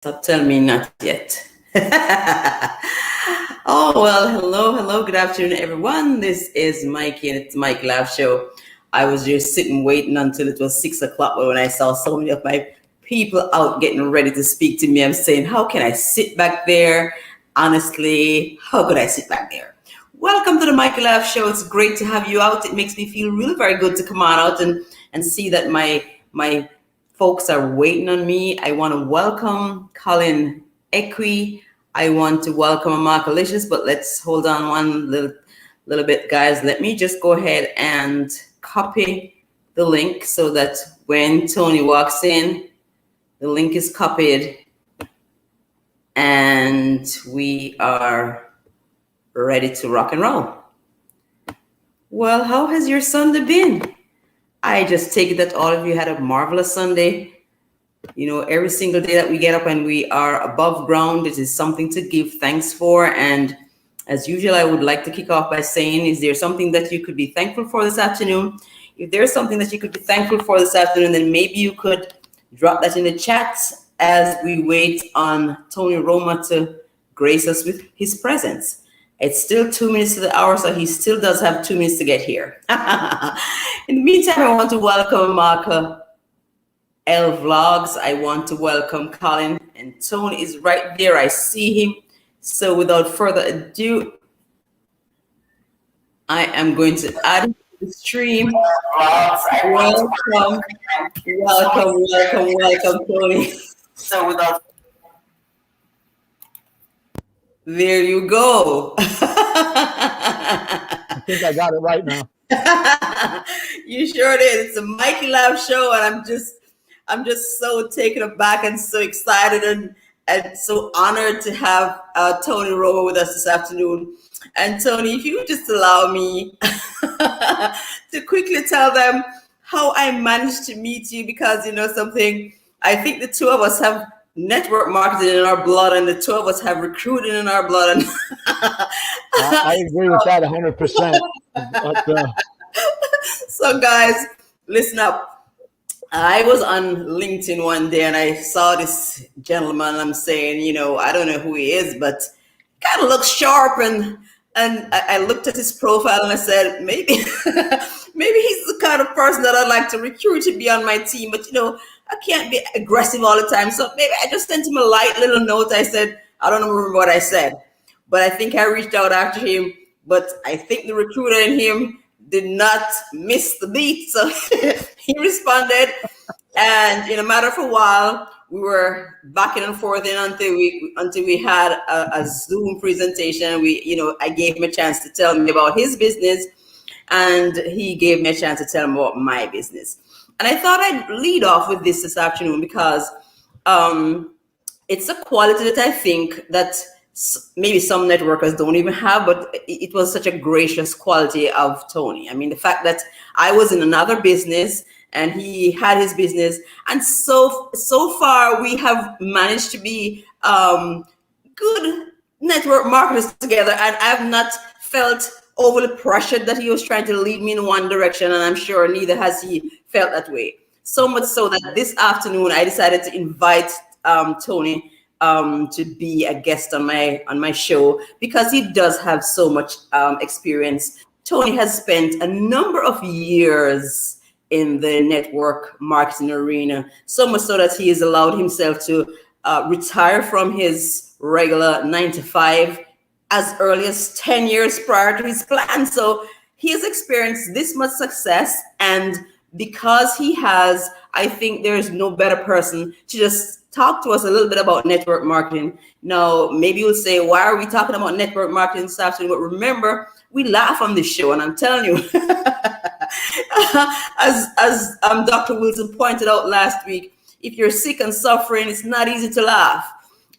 Stop telling me not yet. Oh, well, hello, good afternoon, everyone. This is Mikey, and it's Mike Laugh Show. I was just sitting waiting until it was 6 o'clock, but when I saw so many of my people out getting ready to speak to me, I'm saying, how can I sit back there? Honestly, how could I sit back there? Welcome to the Mikey Laugh Show. It's great to have you out. It makes me feel really very good to come on out and see that my folks are waiting on me. I want to welcome Colin Equi. I want to welcome Markalicious, but let's hold on one little bit, guys. Let me just go ahead and copy the link so that when Tony walks in, the link is copied and we are ready to rock and roll. Well, how has your Sunday been? I just take it that all of you had a marvelous Sunday. You know, every single day that we get up and we are above ground, it is something to give thanks for. And as usual, I would like to kick off by saying, is there something that you could be thankful for this afternoon? If there's something that you could be thankful for this afternoon, then maybe you could drop that in the chat as we wait on Tony Roma to grace us with his presence. It's still 2 minutes to the hour, so he still does have 2 minutes to get here. In the meantime, I want to welcome Marka L Vlogs. I want to welcome Colin, and Tony is right there. I see him. So without further ado, I am going to add him to the stream. Welcome, Tony. So without there you go. I think I got it right now. You sure did. It's a Mikey Laugh Show, and I'm just so taken aback and so excited and so honored to have Tony Roma with us this afternoon. And Tony, if you would just allow me to quickly tell them how I managed to meet you, because you know something, I think the two of us have network marketing in our blood, and the two of us have recruiting in our blood. And I agree with that 100%. So guys, listen up. I was on LinkedIn one day and I saw this gentleman. I'm saying, you know, I don't know who he is, but kind of looks sharp. And I looked at his profile and I said, maybe he's the kind of person that I'd like to recruit to be on my team. But, you know, I can't be aggressive all the time. So maybe I just sent him a light little note. I said, I don't remember what I said, but I think I reached out after him. But I think the recruiter in him did not miss the beat. So he responded. And in a matter of a while, we were backing and forth until we had a Zoom presentation. I gave him a chance to tell me about his business, and he gave me a chance to tell him about my business. And I thought I'd lead off with this afternoon because it's a quality that I think that maybe some networkers don't even have, but it was such a gracious quality of Tony. I mean, the fact that I was in another business and he had his business, and so far we have managed to be good network marketers together, and I've not felt overly pressured that he was trying to lead me in one direction, and I'm sure neither has he felt that way. So much so that this afternoon I decided to invite Tony to be a guest on my show, because he does have so much experience. Tony has spent a number of years in the network marketing arena, so much so that he has allowed himself to retire from his regular 9-to-5 as early as 10 years prior to his plan. So he has experienced this much success, and because he has, I think there is no better person to just talk to us a little bit about network marketing. Now, maybe you'll say, why are we talking about network marketing this afternoon? But remember, we laugh on this show, and I'm telling you, as Dr. Wilson pointed out last week, if you're sick and suffering, it's not easy to laugh.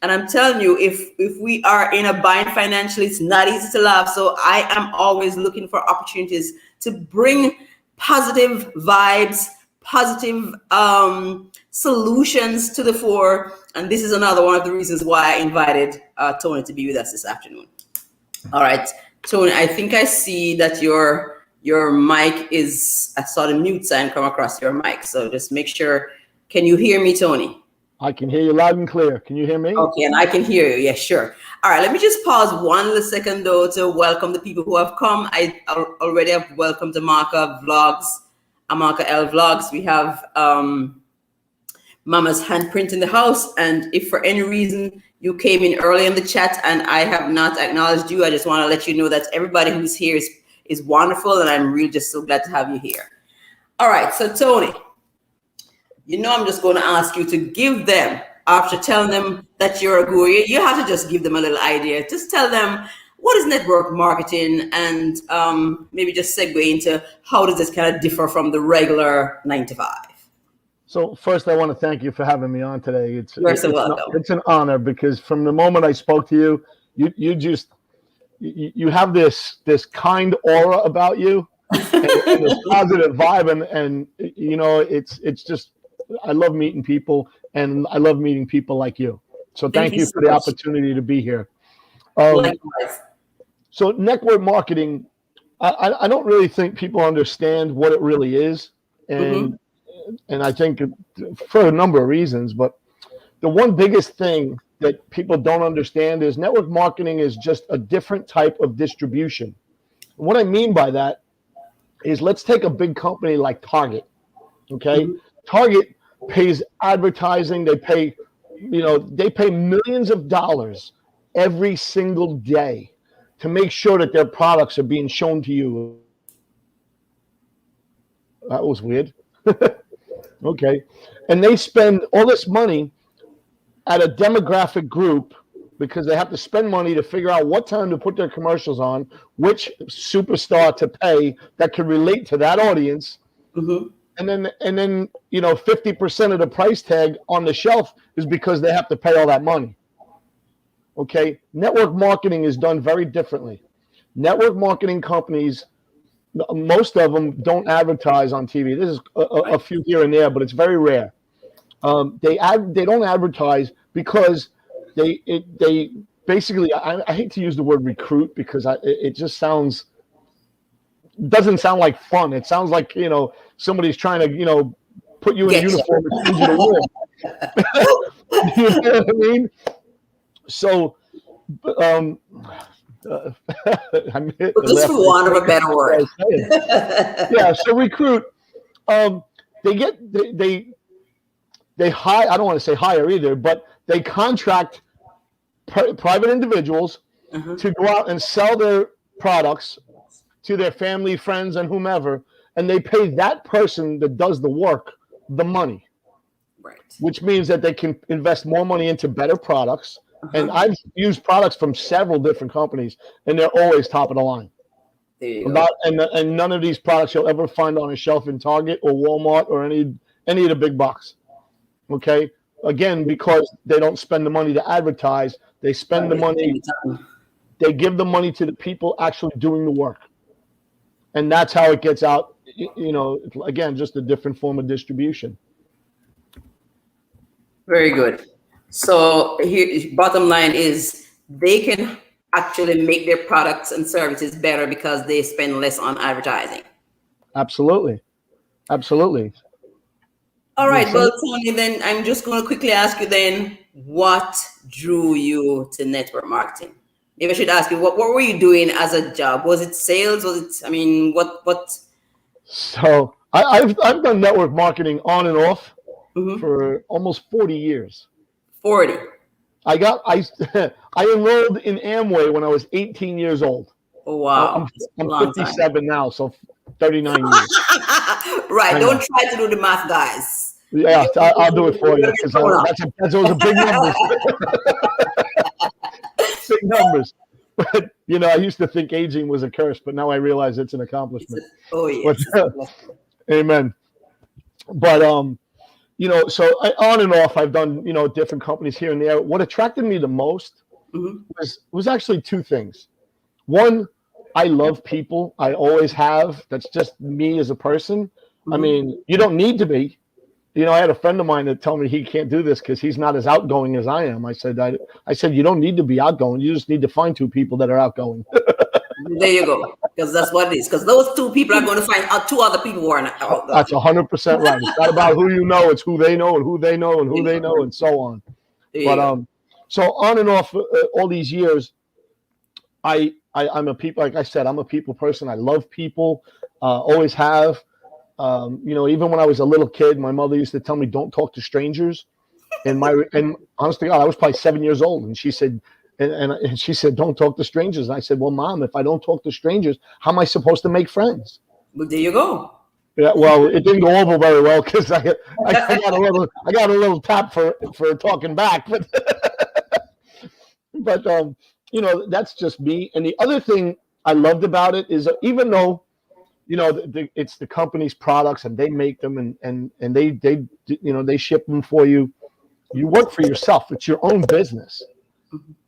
And I'm telling you, if we are in a bind financially, it's not easy to laugh. So I am always looking for opportunities to bring positive vibes, positive solutions to the fore. And this is another one of the reasons why I invited Tony to be with us this afternoon. All right, Tony, I think I see that your mic is, I saw the mute sign come across your mic. So just make sure, can you hear me, Tony? I can hear you loud and clear. Can you hear me? Okay, and I can hear you. Yes, sure. All right, let me just pause one little second though to welcome the people who have come. Already have welcomed Amaka Vlogs, Amaka L Vlogs. We have Mama's handprint in the house. And if for any reason you came in early in the chat and I have not acknowledged you, I just want to let you know that everybody who's here is wonderful, and I'm really just so glad to have you here. All right, so Tony, I'm just going to ask you to give them, after telling them that you're a guru, you have to just give them a little idea. Just tell them, what is network marketing, and maybe just segue into how does this kind of differ from the regular 9 to 5? So first, I want to thank you for having me on today. You're so welcome. It's an honor, because from the moment I spoke to you, you have this kind aura about you, and this positive vibe, and it's just, I love meeting people, and I love meeting people like you. So thank you for the opportunity to be here. Likewise. So network marketing, I don't really think people understand what it really is, and I think for a number of reasons, but the one biggest thing that people don't understand is network marketing is just a different type of distribution. What I mean by that is, let's take a big company like Target. Okay, Target pays advertising. They pay millions of dollars every single day to make sure that their products are being shown to you. That was weird. Okay, and they spend all this money at a demographic group, because they have to spend money to figure out what time to put their commercials on, which superstar to pay that can relate to that audience. And then 50% of the price tag on the shelf is because they have to pay all that money. Okay, network marketing is done very differently. Network marketing companies, most of them don't advertise on TV. This is a few here and there, but it's very rare. They don't advertise because they basically, I hate to use the word recruit, because it just doesn't sound like fun. It sounds like somebody's trying to put you in a uniform and send you to war. You know what I mean? So just for want of a better word. Yeah, so recruit. They hire, I don't want to say hire either, but they contract private individuals to go out and sell their products to their family, friends, and whomever, and they pay that person that does the work the money. Right. Which means that they can invest more money into better products. And I've used products from several different companies, and they're always top of the line. There you go. And none of these products you'll ever find on a shelf in Target or Walmart or any of the big box. Okay? Again, because they don't spend the money to advertise. They spend the money. They give the money to the people actually doing the work. And that's how it gets out. Again, just a different form of distribution. Very good. So here, bottom line is, they can actually make their products and services better because they spend less on advertising. Absolutely. Absolutely. All right. Well, Tony, then I'm just going to quickly ask you then, what drew you to network marketing? Maybe I should ask you, what were you doing as a job? Was it sales? What? So I've done network marketing on and off for almost 40 years. 40. I enrolled in Amway when I was 18 years old. Oh, wow. I'm 57 now, so 39 years. Right. Don't try to do the math, guys. Yeah, I'll do it for you, because those are big numbers. Big numbers. But, I used to think aging was a curse, but now I realize it's an accomplishment. Yes. Amen. But, so on and off, I've done, different companies here and there. What attracted me the most was actually two things. One, I love people. I always have. That's just me as a person. I mean, you don't need to be. I had a friend of mine that told me he can't do this because he's not as outgoing as I am. I said, you don't need to be outgoing. You just need to find two people that are outgoing. There you go. Because that's what it is. Because those two people are going to find out two other people who are not out there. That's 100% right. It's not about who you know; it's who they know, and who they know, and who they know, and so on. There you But go. so on and off all these years, I'm a people. Like I said, I'm a people person. I love people. Always have. Even when I was a little kid, my mother used to tell me, "Don't talk to strangers." And honestly, God, I was probably 7 years old, and she said, and she said, "Don't talk to strangers." And I said, "Well, Mom, if I don't talk to strangers, how am I supposed to make friends?" But there you go. Yeah, well, it didn't go over very well because I got a little tap for talking back, but that's just me. And the other thing I loved about it is even though it's the company's products and they make them and they ship them for you. You work for yourself. It's your own business.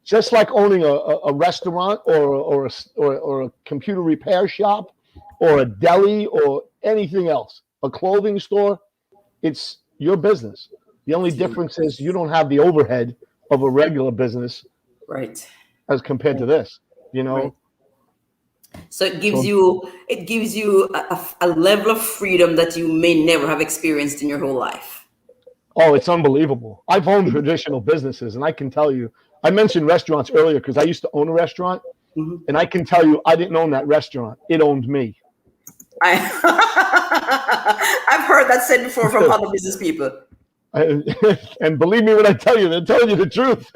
Just like owning a restaurant or a computer repair shop or a deli or anything else, a clothing store, it's your business. The only difference is you don't have the overhead of a regular business, right, as compared to this, Right. So it gives you a level of freedom that you may never have experienced in your whole life. Oh, it's unbelievable. I've owned traditional businesses, and I can tell you, I mentioned restaurants earlier because I used to own a restaurant, and I can tell you, I didn't own that restaurant. It owned me. I've heard that said before from other business people. And believe me when I tell you, they're telling you the truth.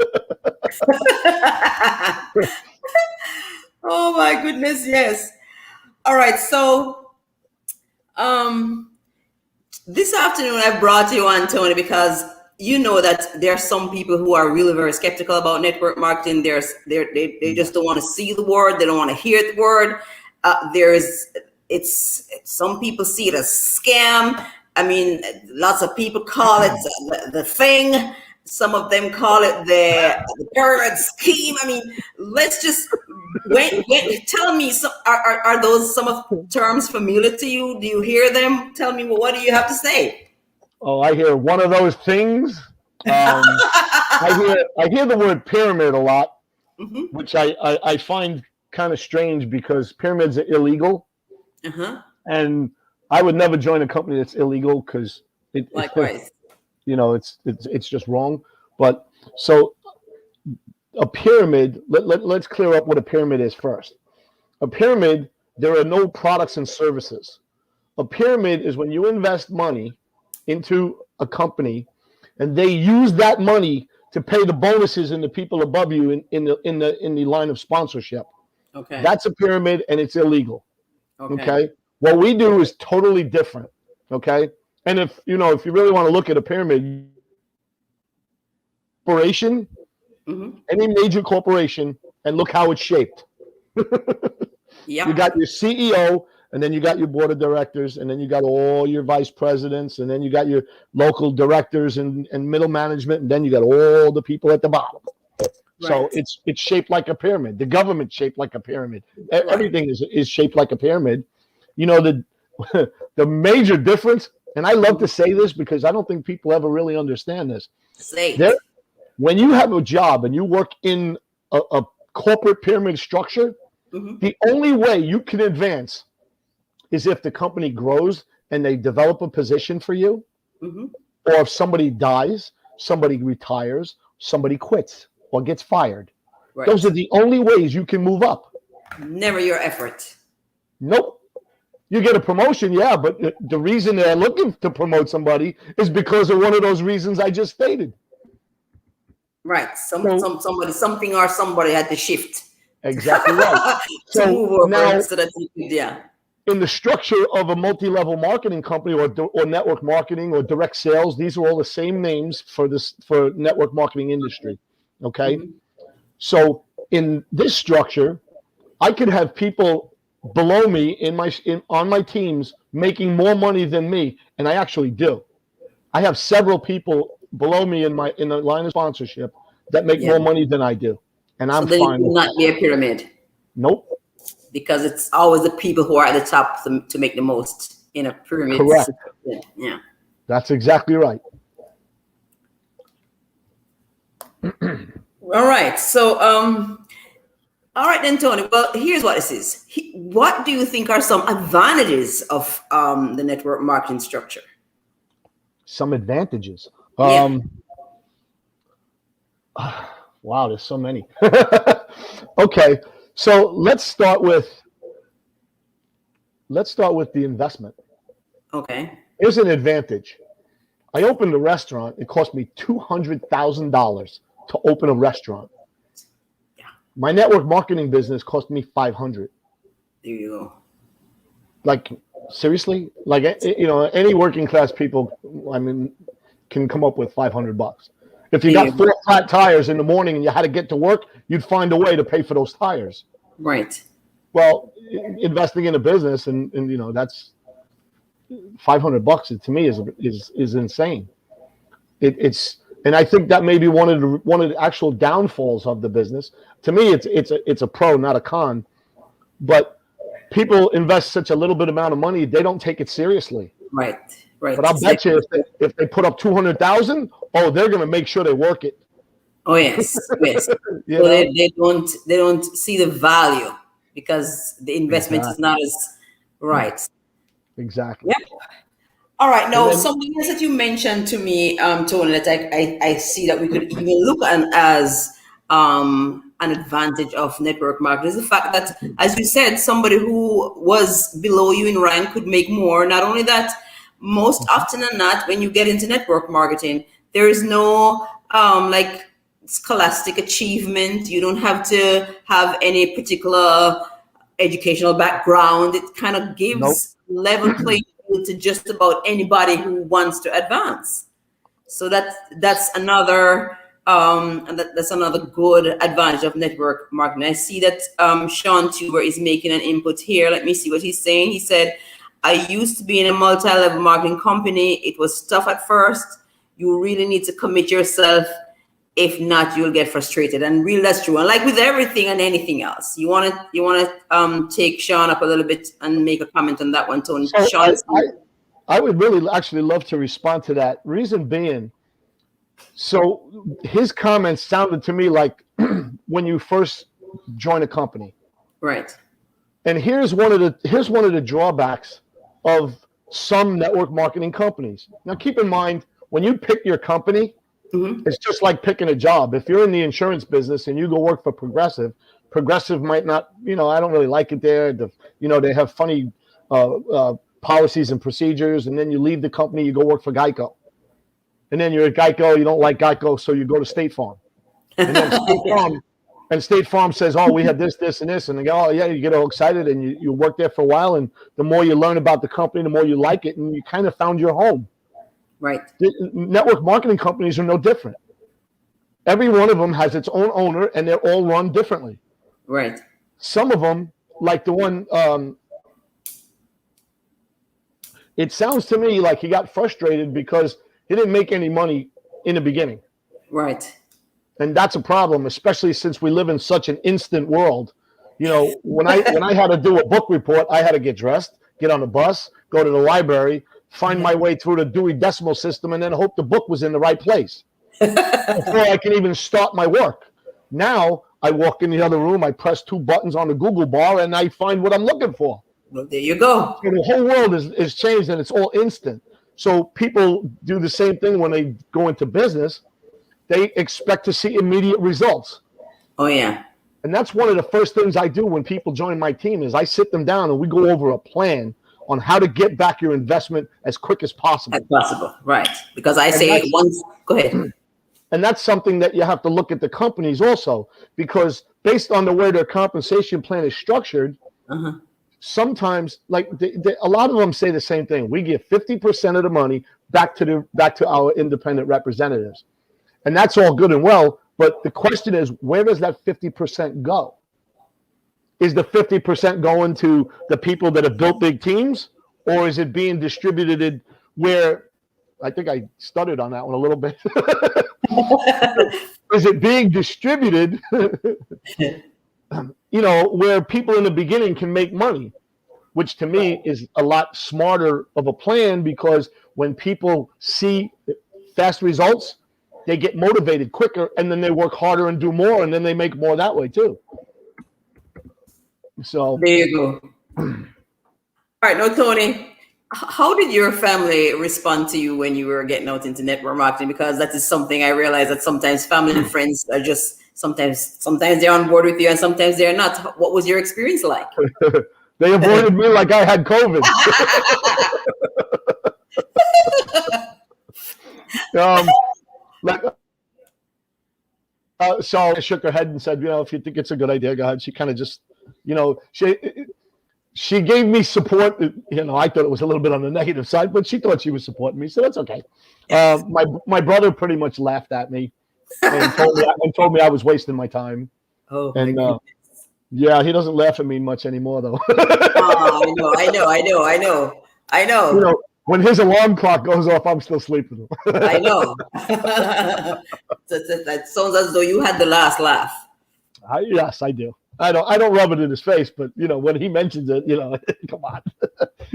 Oh my goodness, yes. All right, so this afternoon I brought you on, Tony, because you know that there are some people who are really very skeptical about network marketing. They just don't want to see the word. They don't want to hear the word. Some people see it as scam. I mean, lots of people call it the thing. Some of them call it the pyramid scheme. I mean, let's just tell me, are those some of the terms familiar to you? Do you hear them? Tell me, well, what do you have to say? Oh, I hear one of those things. I hear the word pyramid a lot, which I find kind of strange because pyramids are illegal. And I would never join a company that's illegal because likewise, it's just wrong. But so a pyramid, let's clear up what a pyramid is first. A pyramid, there are no products and services. A pyramid is when you invest money into a company and they use that money to pay the bonuses and the people above you in the line of sponsorship. Okay. That's a pyramid and it's illegal. Okay. What we do is totally different. Okay. And if you really want to look at a pyramid corporation, any major corporation, and look how it's shaped. You got your CEO, and then you got your board of directors, and then you got all your vice presidents, and then you got your local directors and middle management, and then you got all the people at the bottom. Right. So it's shaped like a pyramid. The government's shaped like a pyramid. Right. Everything is shaped like a pyramid. The major difference, and I love to say this because I don't think people ever really understand this. When you have a job and you work in a corporate pyramid structure, the only way you can advance is if the company grows and they develop a position for you, or if somebody dies, somebody retires, somebody quits or gets fired. Right. Those are the only ways you can move up. Never your effort. Nope. You get a promotion, yeah, but the reason they're looking to promote somebody is because of one of those reasons I just stated. Right. Something or somebody had to shift. Exactly right. To move over now, so that you could, in the structure of a multi-level marketing company or network marketing or direct sales, these are all the same names for network marketing industry. Okay. So in this structure, I could have people below me on my teams making more money than me, and I actually do. I have several people below me in the line of sponsorship that make more money than I do, and I'm fine. So then it will not be a pyramid. Nope. Because it's always the people who are at the top to make the most in a pyramid. Correct. System. Yeah. That's exactly right. All right. So All right, then, Tony. Well, here's what this is. What do you think are some advantages of the network marketing structure? Some advantages. Yeah. Wow, there's so many. Okay, so let's start with the investment. Okay. Here's an advantage. I opened a restaurant. It cost me $200,000 to open a restaurant. Yeah. My network marketing business cost me 500. There you go. Like seriously, like any working class people, I mean, can come up with $500. If you There you got go. 4 flat tires in the morning and you had to get to work, you'd find a way to pay for those tires. Right. Well, investing in a business and that's $500 to me is insane. It's and I think that may be one of the actual downfalls of the business. To me, it's a pro, not a con. But people invest such a little bit amount of money, they don't take it seriously. Right. Right. But I'll It's like, bet you if they put up 200,000, oh, they're going to make sure they work it. oh yes, yes. You So know they don't see the value because the investment is exactly, not as right. exactly. Yep. All right. And Now, then something else that you mentioned to me, Tony, that I see that we could even look at as an advantage of network marketing is the fact that, as you said, somebody who was below you in rank could make more. Not only that, most often than not, when you get into network marketing, there is no like scholastic achievement. You don't have to have any particular educational background. It kind of nope, gives level playing field to just about anybody who wants to advance. So that's another that's another good advantage of network marketing. I see that Sean Tuber is making an input here. Let me see what he's saying. He said, "I used to be in a multi-level marketing company. It was tough at first. You really need to commit yourself. If not, you'll get frustrated." And really, that's true. And like with everything and anything else, you want to take Sean up a little bit and make a comment on that one, Tony. so Sean, I would really actually love to respond to that. Reason being, so his comments sounded to me like when you first join a company. right? And here's one of the drawbacks of some network marketing companies. Now, keep in mind when you pick your company, Hmm. it's just like picking a job. If you're in the insurance business and you go work for Progressive might not, I don't really like it there. They have funny policies and procedures, and then you leave the company, you go work for Geico, and then you're at Geico, you don't like Geico, so you go to State Farm, and then State Farm says, "Oh, we have this, this, and this," and they go, "Oh, yeah," you get all excited, and you work there for a while, and the more you learn about the company, the more you like it, and you kind of found your home. Right. The network marketing companies are no different. Every one of them has its own owner, and they're all run differently. Right. Some of them, like the one, it sounds to me like he got frustrated because he didn't make any money in the beginning. Right. And that's a problem, especially since we live in such an instant world. When I had to do a book report, I had to get dressed, get on the bus, go to the library, find my way through the Dewey Decimal System, and then hope the book was in the right place before I can even start my work. Now I walk in the other room, I press 2 buttons on the Google bar, and I find what I'm looking for. Well, there you go. So the whole world is changed, and it's all instant. So people do the same thing when they go into business. They expect to see immediate results. Oh yeah. And that's one of the first things I do when people join my team is I sit them down and we go over a plan on how to get back your investment as quick as possible. As possible. Right. Because I And say that's, once. Go ahead. and that's something that you have to look at the companies also, because based on the way their compensation plan is structured, Uh-huh. sometimes like a lot of them say the same thing. We give 50% of the money back to our independent representatives. And that's all good and well, but the question is, where does that 50% go? Is the 50% going to the people that have built big teams, or is it being distributed where, I think I stuttered on that one a little bit. Is it being distributed, where people in the beginning can make money, which to me is a lot smarter of a plan, because when people see fast results, they get motivated quicker, and then they work harder and do more, and then they make more that way too. So There you go. All right, now Tony, how did your family respond to you when you were getting out into network marketing? Because that is something I realize that sometimes family and friends are just sometimes they're on board with you and sometimes they're not. What was your experience like? they avoided me like I had COVID. Like, so I shook her head and said, if you think it's a good idea, go ahead. She kind of just, she gave me support. I thought it was a little bit on the negative side, but she thought she was supporting me, so that's okay. My brother pretty much laughed at me and told me I was wasting my time. Oh, and my goodness. Yeah, he doesn't laugh at me much anymore, though. I know. When his alarm clock goes off, I'm still sleeping. I know. That sounds as though you had the last laugh. Yes, I do. I don't rub it in his face, but when he mentions it, come on,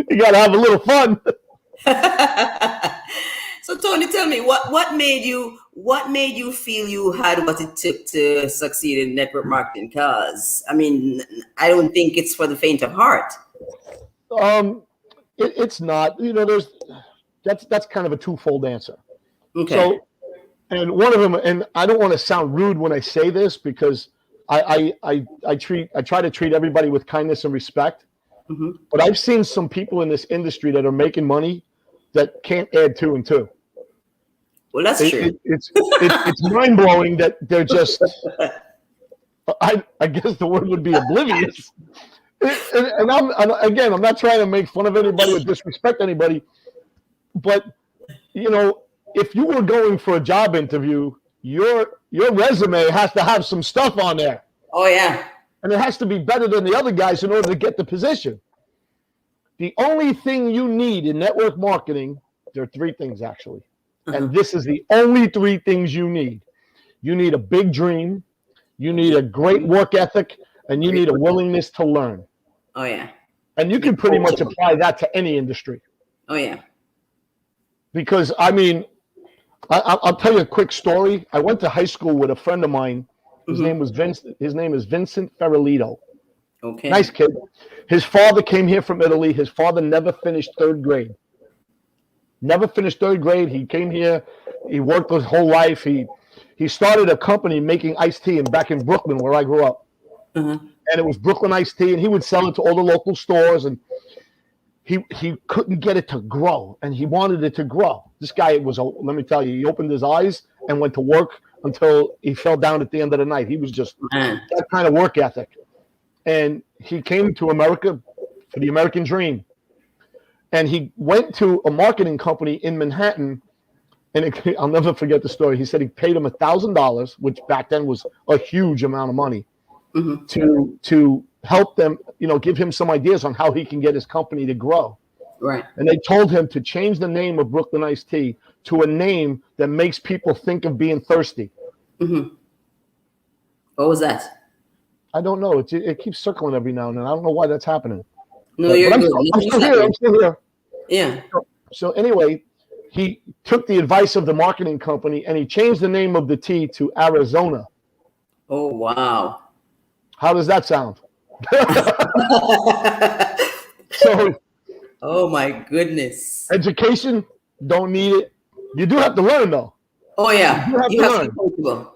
you got to have a little fun. So Tony, tell me what made you feel you had what it took to succeed in network marketing? Because I mean, I don't think it's for the faint of heart. It's not. That's kind of a twofold answer. Okay. So, and one of them, and I don't want to sound rude when I say this because I try to treat everybody with kindness and respect. Mm-hmm. But I've seen some people in this industry that are making money that can't add 2 and 2. Well, that's true. It's mind blowing that they're just. I guess the word would be oblivious. And I'm not trying to make fun of anybody or disrespect anybody, but if you were going for a job interview, your resume has to have some stuff on there. Oh yeah. And it has to be better than the other guys in order to get the position. The only thing you need in network marketing, there are 3 things actually. And this is the only 3 things you need. You need a big dream, you need a great work ethic, and you need a willingness to learn. Oh yeah. And you can pretty much apply that to any industry. Oh yeah. Because I mean, I'll tell you a quick story. I went to high school with a friend of mine. His name was Vincent. His name is Vincent Ferralito. Okay. Nice kid. His father came here from Italy. His father never finished 3rd grade. Never finished 3rd grade. He came here. He worked his whole life. He started a company making iced tea back in Brooklyn, where I grew up. Mm-hmm. And it was Brooklyn iced tea, and he would sell it to all the local stores. And he couldn't get it to grow, and he wanted it to grow. This guy let me tell you, he opened his eyes and went to work until he fell down at the end of the night. He was just that kind of work ethic. And he came to America for the American dream. And he went to a marketing company in Manhattan, and I'll never forget the story. He said he paid him $1,000, which back then was a huge amount of money, to help them, give him some ideas on how he can get his company to grow. Right. And they told him to change the name of Brooklyn Iced Tea to a name that makes people think of being thirsty. Mm-hmm. What was that? I don't know. It keeps circling every now and then. I don't know why that's happening. No, you're good. I'm still here. Yeah. So anyway, he took the advice of the marketing company and he changed the name of the tea to Arizona. Oh, wow. How does that sound? So, oh my goodness. Education, don't need it. You do have to learn though. Oh yeah. You have to learn.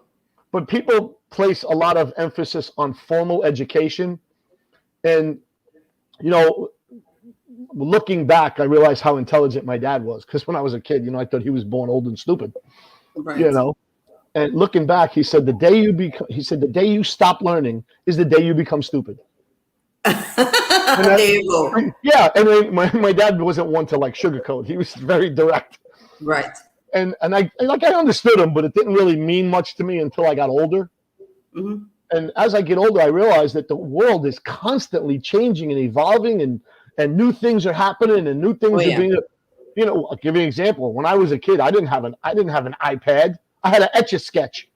But people place a lot of emphasis on formal education. And, looking back, I realized how intelligent my dad was. Because when I was a kid, I thought he was born old and stupid. Right. And looking back, he said, the day you stop learning is the day you become stupid. There you go. Yeah, and my dad wasn't one to sugarcoat. He was very direct. Right. And I understood him, but it didn't really mean much to me until I got older. Mm-hmm. And as I get older, I realize that the world is constantly changing and evolving, and new things are happening, and new things are being. I'll give you an example. When I was a kid, I didn't have an iPad. I had an Etch-a-Sketch.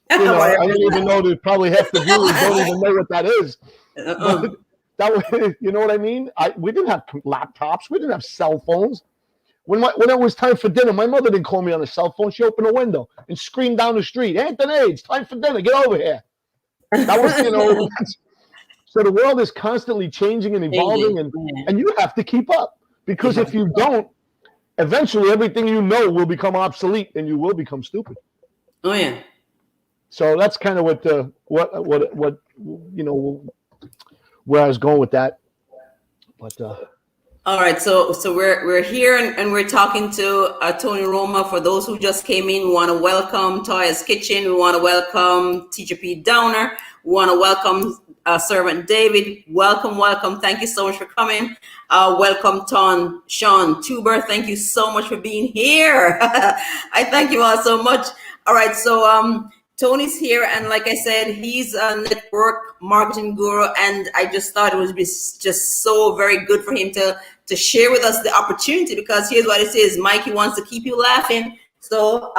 I didn't even know that probably half the viewers don't even know what that is. But that was, you know what I mean? We didn't have laptops. We didn't have cell phones. When it was time for dinner, my mother didn't call me on a cell phone. She opened a window and screamed down the street, "Anthony, it's time for dinner. Get over here." That was, So the world is constantly changing and evolving, Changing. and you have to keep up, You because have if you don't, eventually everything you know will become obsolete and you will become stupid. Oh yeah. So that's kind of what where I was going with that. But All right, so we're here and we're talking to Tony Roma. For those who just came in, we want to welcome Toya's Kitchen. We want to welcome Teacher Pete Downer. We want to welcome Servant David. Welcome. Thank you so much for coming. Welcome Sean Tuber. Thank you so much for being here. I thank you all so much. All right, so Tony's here, and like I said, he's a network marketing guru, and I just thought it would be just so very good for him to share with us the opportunity, because here's what it says: Mikey wants to keep you laughing. So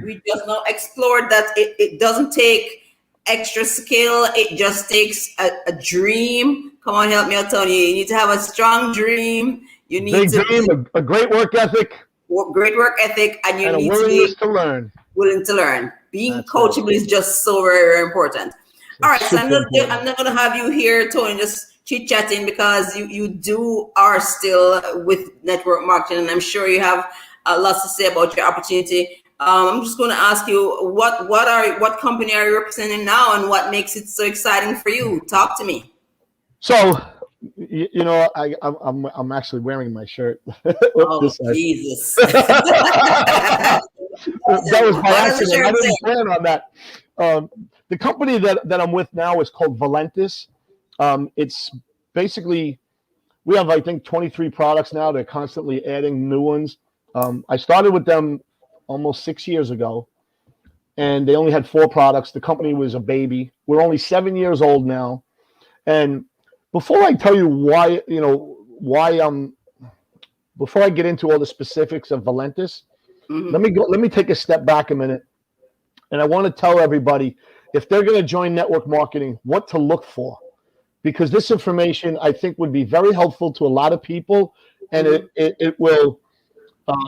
we just now explored that it doesn't take extra skill, it just takes a dream. Come on, help me out, Tony. You need to have a strong dream. You need big dream, a great work ethic, great work ethic, and you and a need willingness to be to learn. willing to learn. Being That's coachable is just so very, very important. All right, so I'm not going to have you here, Tony, just chit chatting, because you are still with network marketing, and I'm sure you have lots to say about your opportunity. I'm just going to ask you what company are you representing now, and what makes it so exciting for you? Talk to me. So, I'm actually wearing my shirt. Oh, Jesus. That was by accident. I didn't say? plan on that. The company that I'm with now is called Valentis. It's basically, we have, I think, 23 products now. They're constantly adding new ones. I started with them almost 6 years ago, and they only had 4 products. The company was a baby. We're only 7 years old now. And before I tell you before I get into all the specifics of Valentis, let me take a step back a minute. And I want to tell everybody, if they're going to join network marketing, what to look for. Because this information, I think, would be very helpful to a lot of people, and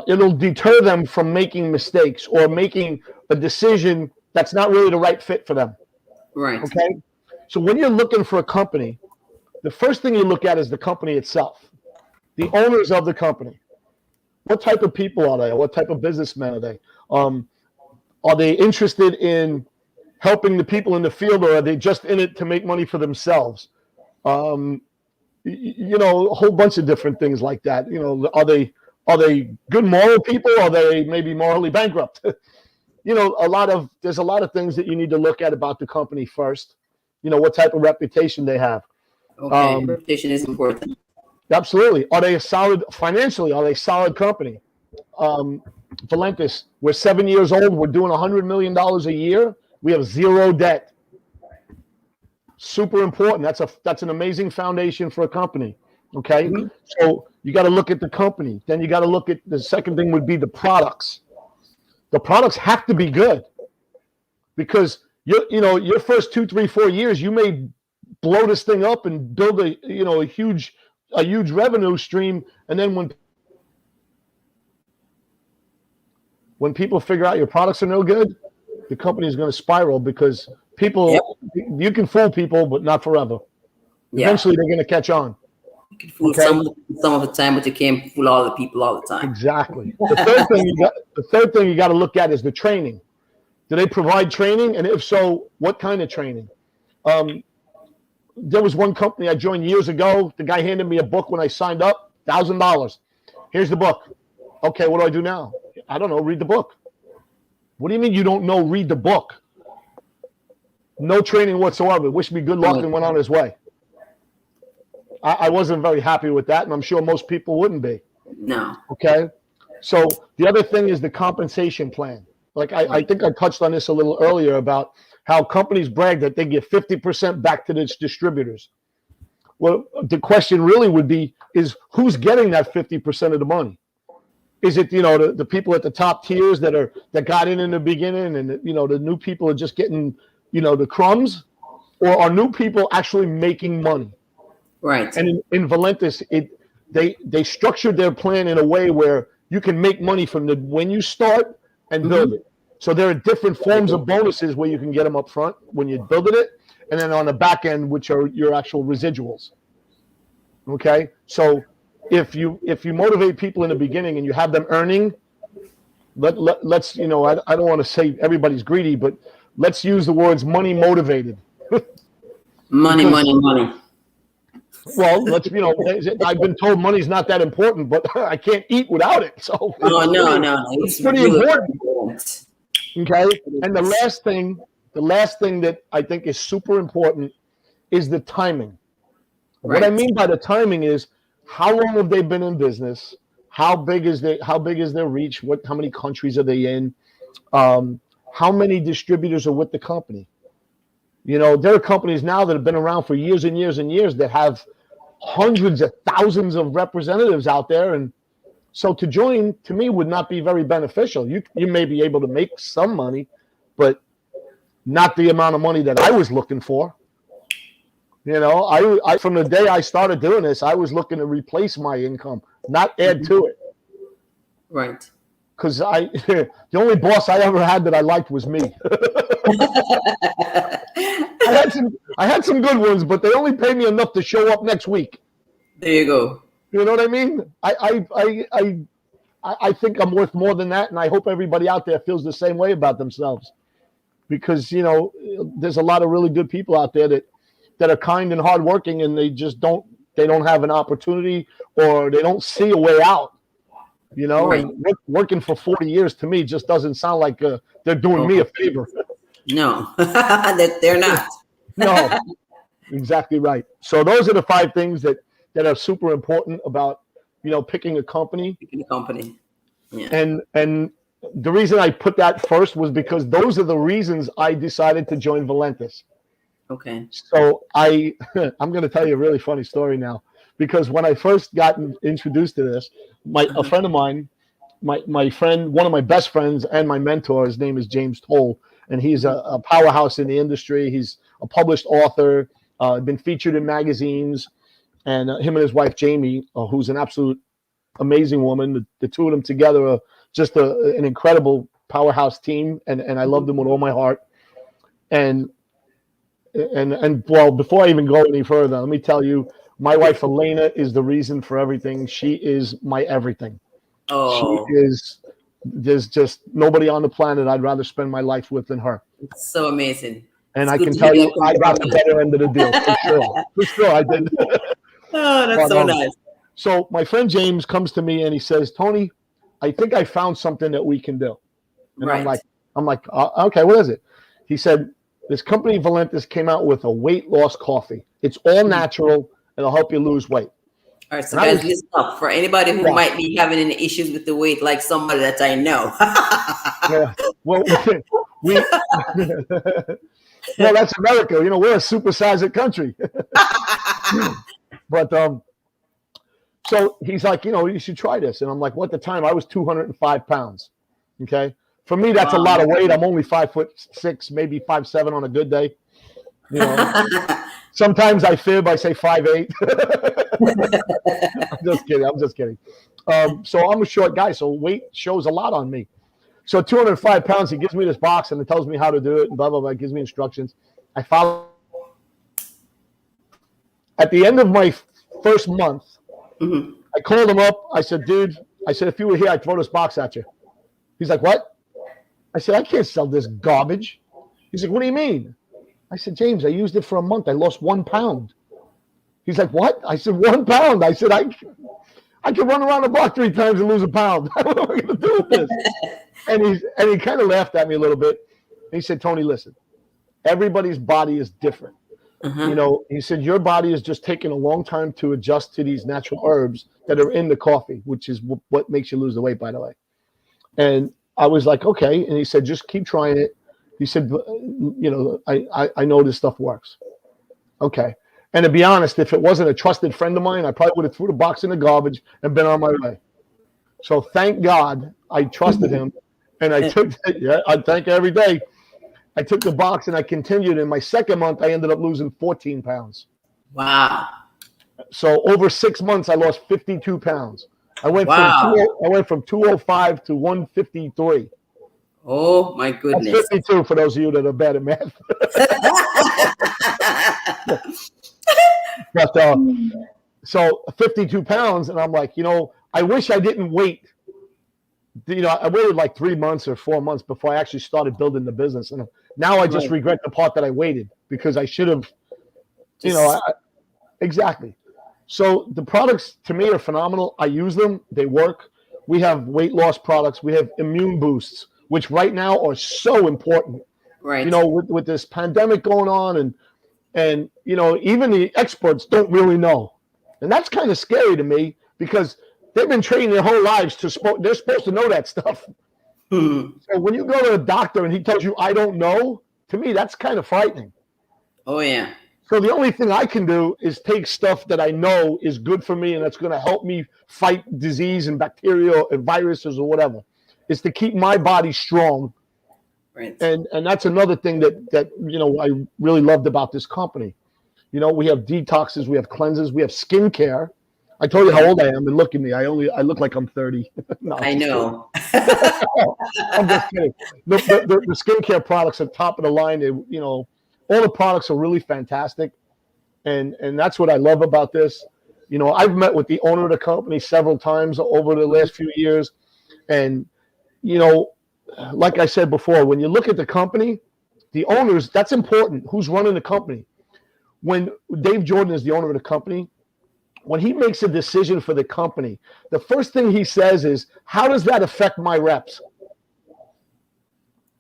it'll deter them from making mistakes or making a decision that's not really the right fit for them. Right. Okay? So when you're looking for a company, the first thing you look at is the company itself, the owners of the company. What type of people are they? What type of businessmen are they? Are they interested in helping the people in the field, or are they just in it to make money for themselves? A whole bunch of different things like that. Are they good moral people? Or are they maybe morally bankrupt? There's a lot of things that you need to look at about the company first. What type of reputation they have. Okay, reputation is important. Absolutely. Are they financially? Are they a solid company? Valentis, we're 7 years old. We're doing $100 million a year. We have 0 debt. Super important. That's an amazing foundation for a company. Okay. Mm-hmm. So you got to look at the company. Then you got to look at the second thing would be the products. The products have to be good, because your first 2, 3, 4 years, you may blow this thing up and build a huge revenue stream, and then when people figure out your products are no good, the company is going to spiral, because you can fool people, but not forever. Eventually, they're going to catch on. You can fool some of the time, but you can't fool all the people all the time. Exactly. The third thing you got to look at is the training. Do they provide training? And if so, what kind of training? There was one company I joined years ago. The guy handed me a book when I signed up, $1,000. Here's the book. Okay, what do I do now? I don't know. Read the book. What do you mean you don't know? Read the book. No training whatsoever. Wish me good luck and went on his way. I wasn't very happy with that, and I'm sure most people wouldn't be. No. Okay? So the other thing is the compensation plan. Like I think I touched on this a little earlier about how companies brag that they give 50% back to its distributors. Well, the question really would be, is who's getting that 50% of the money? Is it, the people at the top tiers that got in the beginning, and the new people are just getting, the crumbs, or are new people actually making money? Right. And in Valentis, they structured their plan in a way where you can make money from when you start and build it. So there are different forms of bonuses where you can get them up front when you're building it, and then on the back end, which are your actual residuals. Okay, so if you motivate people in the beginning and you have them earning, let's I don't want to say everybody's greedy, but let's use the words money motivated. Money, Because, money, money. well, I've been told money's not that important, but I can't eat without it. So No. it's It's pretty really important. important. Okay. And the last thing that I think is super important is the timing. What I Right. mean by the timing is how long have they been in business? How big is their reach? How many countries are they in? How many distributors are with the company? There are companies now that have been around for years and years and years that have hundreds of thousands of representatives out there. And so to join, to me, would not be very beneficial. You may be able to make some money, but not the amount of money that I was looking for. I from the day I started doing this, I was looking to replace my income, not add to it. Right. Because the only boss I ever had that I liked was me. I had some good ones, but they only paid me enough to show up next week. There you go. You know what I mean? I think I'm worth more than that, and I hope everybody out there feels the same way about themselves. Because there's a lot of really good people out there that are kind and hardworking, and they just don't have an opportunity, or they don't see a way out. Right. And working for 40 years to me just doesn't sound like they're doing me a favor. No, that they're not. No, exactly right. So those are the 5 things that are super important about picking a company. Picking a company. Yeah. And the reason I put that first was because those are the reasons I decided to join Valentis. Okay. So I'm going to tell you a really funny story now, because when I first got introduced to this, a friend of mine, my friend, one of my best friends and my mentor, his name is James Toll, and he's a powerhouse in the industry. He's a published author, been featured in magazines, and him and his wife Jamie, who's an absolute amazing woman. The two of them together are just an incredible powerhouse team, and I love them with all my heart. And well, before I even go any further, let me tell you, my wife Elena is the reason for everything. She is my everything. Oh, There's just nobody on the planet I'd rather spend my life with than her. it's so amazing. And It's I good can to tell hear you, that from I your got the family. better end of the deal, for sure. For sure, I did. Oh, that's But, so nice. So my friend James comes to me and he says, Tony, I think I found something that we can do. And Right. I'm like, okay, what is it? He said, this company Valentis came out with a weight loss coffee. It's all natural. It'll help you lose weight. All right, so And I guys, listen up. For anybody who might be having any issues with the weight, like somebody that I know. Yeah. Well, well, that's America. We're a supersized country. But so he's like, you should try this. And I'm like, well, at the time I was 205 pounds. Okay. For me, that's a lot of weight. I'm only 5'6", maybe 5'7" on a good day. Sometimes I fib. I say 5'8". I'm just kidding. So I'm a short guy, so weight shows a lot on me. So 205 pounds, he gives me this box and it tells me how to do it and blah, blah, blah. Gives me instructions. I follow. At the end of my first month, I called him up. I said, dude, if you were here, I'd throw this box at you. He's like, what? I said, I can't sell this garbage. He's like, what do you mean? I said, James, I used it for a month. I lost 1 pound. He's like, what? I said, 1 pound. I said, I can run around the block 3 times and lose a pound. What am I going to do with this? And he kind of laughed at me a little bit. He said, Tony, listen, everybody's body is different. He said, your body is just taking a long time to adjust to these natural herbs that are in the coffee, which is what makes you lose the weight, by the way. And I was like, okay. And he said, just keep trying it. He said, I know this stuff works. Okay. And to be honest, if it wasn't a trusted friend of mine, I probably would have threw the box in the garbage and been on my way. So thank God I trusted him. And I took it. Yeah, I thank every day. I took the box and I continued. In my second month, I ended up losing 14 pounds. Wow. So over 6 months, I lost 52 pounds. I went from 205 to 153. Oh my That's goodness. 52 for those of you that are bad at math. But so 52 pounds, and I'm like, I wish I didn't wait. I waited like 3 months or 4 months before I actually started building the business, and now I just Right. regret the part that I waited because I should have. Just Exactly. So the products to me are phenomenal. I use them; they work. We have weight loss products. We have immune boosts, which right now are so important. right. With this pandemic going on, and even the experts don't really know, and that's kind of scary to me because they've been trained their whole lives they're supposed to know that stuff. Hmm. So when you go to a doctor and he tells you I don't know, to me that's kind of frightening. Oh yeah. So the only thing I can do is take stuff that I know is good for me and that's going to help me fight disease and bacteria and viruses or whatever, is to keep my body strong. Right. And that's another thing that I really loved about this company. We have detoxes, we have cleanses, we have skincare. I told you how Okay. old I am, and look at me. I look like I'm 30. No, I'm I just kidding. know. I'm just kidding. The skincare products are top of the line. All the products are really fantastic, and that's what I love about this. I've met with the owner of the company several times over the last few years, and you know, like I said before, when you look at the company, the owners, that's important. Who's running the company? When Dave Jordan is the owner of the company, when he makes a decision for the company, the first thing he says is, how does that affect my reps?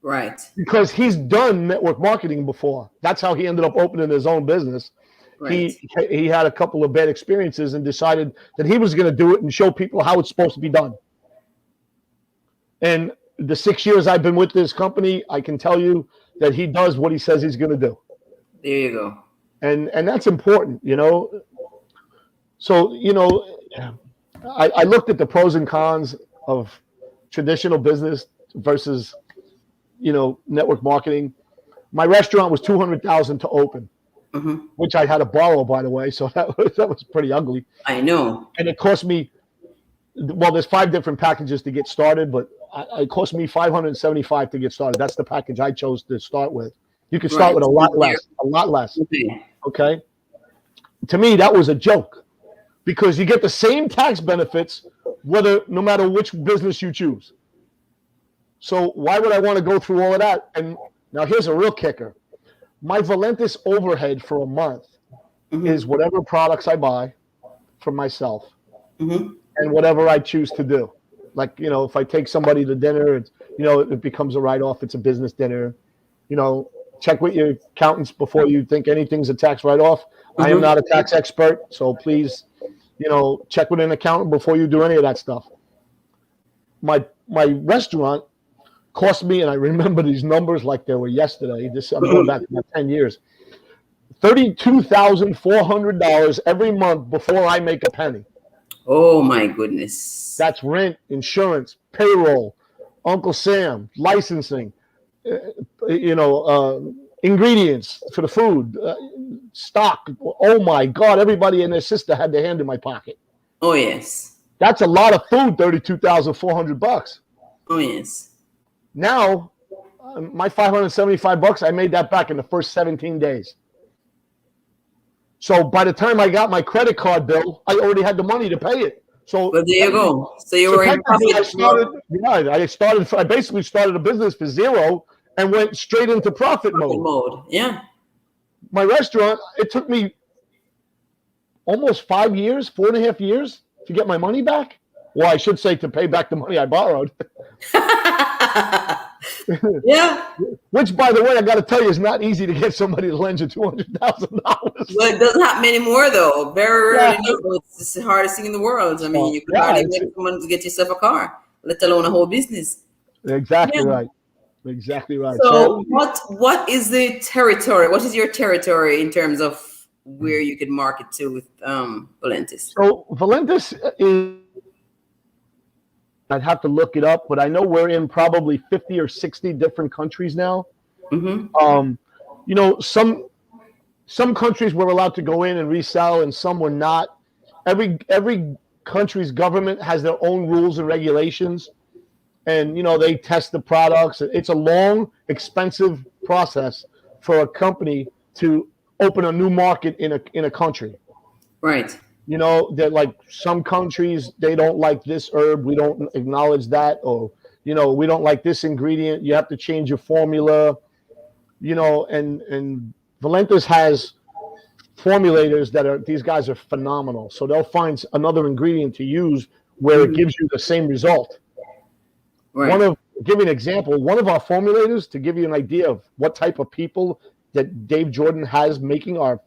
Right. Because he's done network marketing before. That's how he ended up opening his own business. Right. He had a couple of bad experiences and decided that he was going to do it and show people how it's supposed to be done. And the 6 years I've been with this company, I can tell you that he does what he says he's going to do. There you go. And that's important. So, I looked at the pros and cons of traditional business versus, network marketing. My restaurant was $200,000 to open, Hmm. which I had to borrow, by the way. So that was pretty ugly. I know. And it cost me, well, there's 5 different packages to get started, but it cost me $575 to get started. That's the package I chose to start with. You can start Right. with a lot less. Okay. Okay. To me, that was a joke because you get the same tax benefits no matter which business you choose. So why would I want to go through all of that? And now here's a real kicker. My Valentis overhead for a month is Hmm. whatever products I buy for myself Hmm. and whatever I choose to do. Like, if I take somebody to dinner, it becomes a write-off. It's a business dinner. Check with your accountants before you think anything's a tax write-off. I am Hmm. not a tax expert, so please, check with an accountant before you do any of that stuff. My restaurant cost me, and I remember these numbers like they were yesterday. I'm going back about 10 years. $32,400 every month before I make a penny. Oh my goodness. That's rent, insurance, payroll, Uncle Sam, licensing, ingredients for the food, stock. Oh my God! Everybody and their sister had their hand in my pocket. Oh yes. That's a lot of food. $32,400. Oh yes. Now, my $575, I made that back in the first 17 days. So by the time I got my credit card bill, I already had the money to pay it. So Well, there you go. So you were in technically, profit. I basically started a business for zero and went straight into profit mode. Yeah. My restaurant, it took me almost 5 years, 4.5 years to get my money back. Well, I should say to pay back the money I borrowed. Yeah. Which, by the way, I got to tell you, is not easy to get somebody to lend you $200,000. Well, it doesn't happen anymore, though. Very rarely. It's the hardest thing in the world. I mean, you can hardly get someone to get yourself a car, let alone a whole business. Exactly Yeah. right. Exactly right. So, what is the territory? What is your territory in terms of where you could market to with Valentis? So Valentis is, I'd have to look it up, but I know we're in probably 50 or 60 different countries now. Mm-hmm. Some countries were allowed to go in and resell, and some were not. Every country's government has their own rules and regulations. and they test the products. It's a long, expensive process for a company to open a new market in a country. Right. That like some countries, they don't like this herb, we don't acknowledge that, or we don't like this ingredient, you have to change your formula. And Valentis has formulators these guys are phenomenal, so they'll find another ingredient to use where it gives you the same result. Right. Give you an example, one of our formulators, to give you an idea of what type of people that Dave Jordan has making our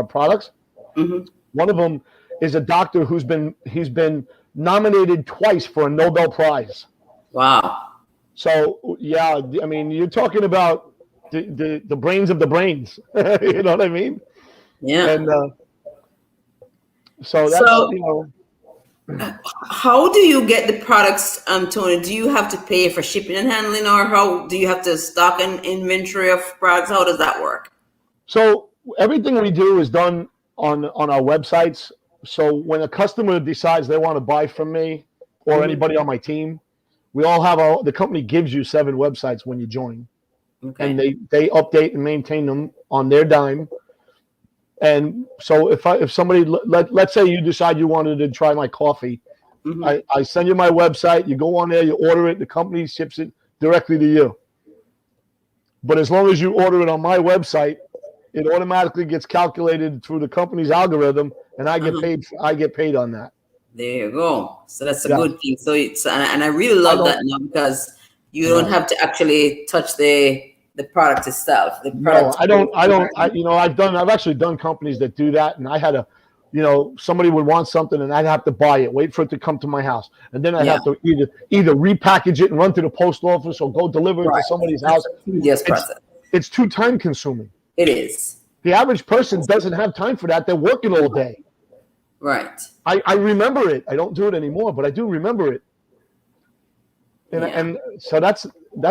products. One of them is a doctor he's been nominated twice for a Nobel Prize. Wow. So yeah, I mean, you're talking about the brains of the brains. You know what I mean? Yeah. And so that's So how do you get the products, Tony? Do you have to pay for shipping and handling, or how do you have to stock an inventory of products? How does that work? So everything we do is done on our websites. So when a customer decides they want to buy from me or anybody on my team, we all have the company gives you 7 websites when you join. Okay. And they update and maintain them on their dime. And so if somebody, let's say you decide you wanted to try my coffee, I send you my website, you go on there, you order it, the company ships it directly to you. But as long as you order it on my website, it automatically gets calculated through the company's algorithm, and I get paid. I get paid on that. There you go. So that's a good thing. So and I really love that now, because you don't have to actually touch the product itself. No, I don't. I've actually done companies that do that, and I had a, somebody would want something, and I'd have to buy it, wait for it to come to my house, and then I'd have to either repackage it and run to the post office or go deliver it to somebody's house. Yes, process. It's too time consuming. It is. The average person doesn't have time for that. They're working all day. Right. I remember it. I don't do it anymore, but I do remember it. And so that's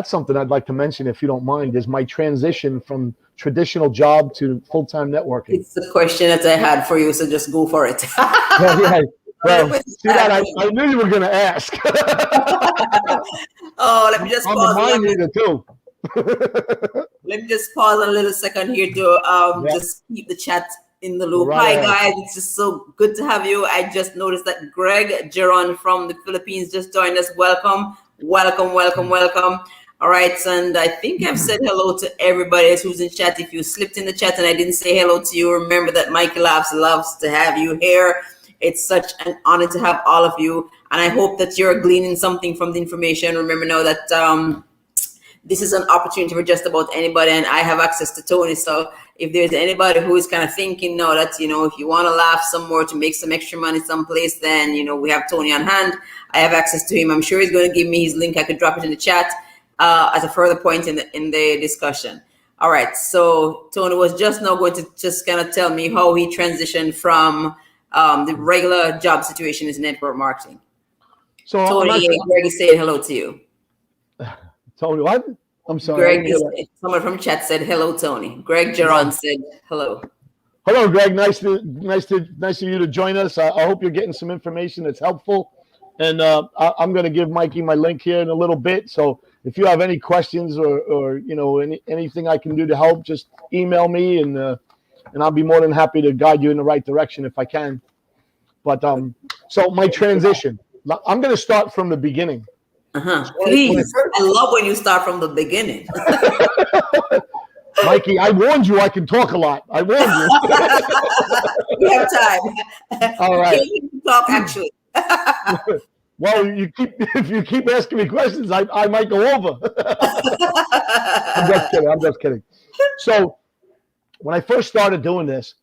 something I'd like to mention, if you don't mind, is my transition from traditional job to full-time networking. It's the question that I had for you, so just go for it. Well, see that I knew you were going to ask. Let me just pause. Too. Let me just pause a little second here to just keep the chat in the loop. Hi guys, it's just so good to have you. I just noticed that Greg Geron from the Philippines just joined us. Welcome. All right, and I think I've said hello to everybody who's in chat. If you slipped in the chat and I didn't say hello to you, remember that Mikey Laughs loves to have you here. It's such an honor to have all of you, and I hope that you're gleaning something from the information. Remember now that this is an opportunity for just about anybody, and I have access to Tony. So if there's anybody who is kind of thinking now that, if you want to laugh some more to make some extra money someplace, then, we have Tony on hand. I have access to him. I'm sure he's going to give me his link. I could drop it in the chat as a further point in the discussion. All right. So Tony was just now going to just kind of tell me how he transitioned from the regular job situation is network marketing. So Tony, Greg said hello to you. Tony, what? I'm sorry. Someone from chat said hello, Tony. Greg Geron said hello. Hello, Greg. Nice of you to join us. I hope you're getting some information that's helpful. And I'm going to give Mikey my link here in a little bit. So if you have any questions or anything I can do to help, just email me, and I'll be more than happy to guide you in the right direction if I can. But so my transition, I'm going to start from the beginning. Please, I love when you start from the beginning. Mikey, I warned you I can talk a lot. I warned you. We have time. All right. Talk, actually. Well, if you keep asking me questions, I might go over. I'm just kidding. So when I first started doing this,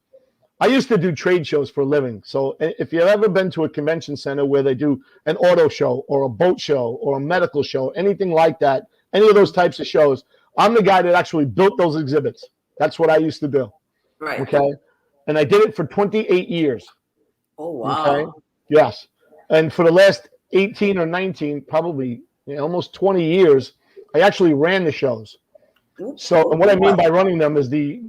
I used to do trade shows for a living. So if you've ever been to a convention center where they do an auto show or a boat show or a medical show, anything like that, any of those types of shows, I'm the guy that actually built those exhibits. That's what I used to do. Right. Okay. And I did it for 28 years. Oh, wow. Okay. Yes. And for the last 18 or 19, probably almost 20 years, I actually ran the shows. So, and what I mean by running them is the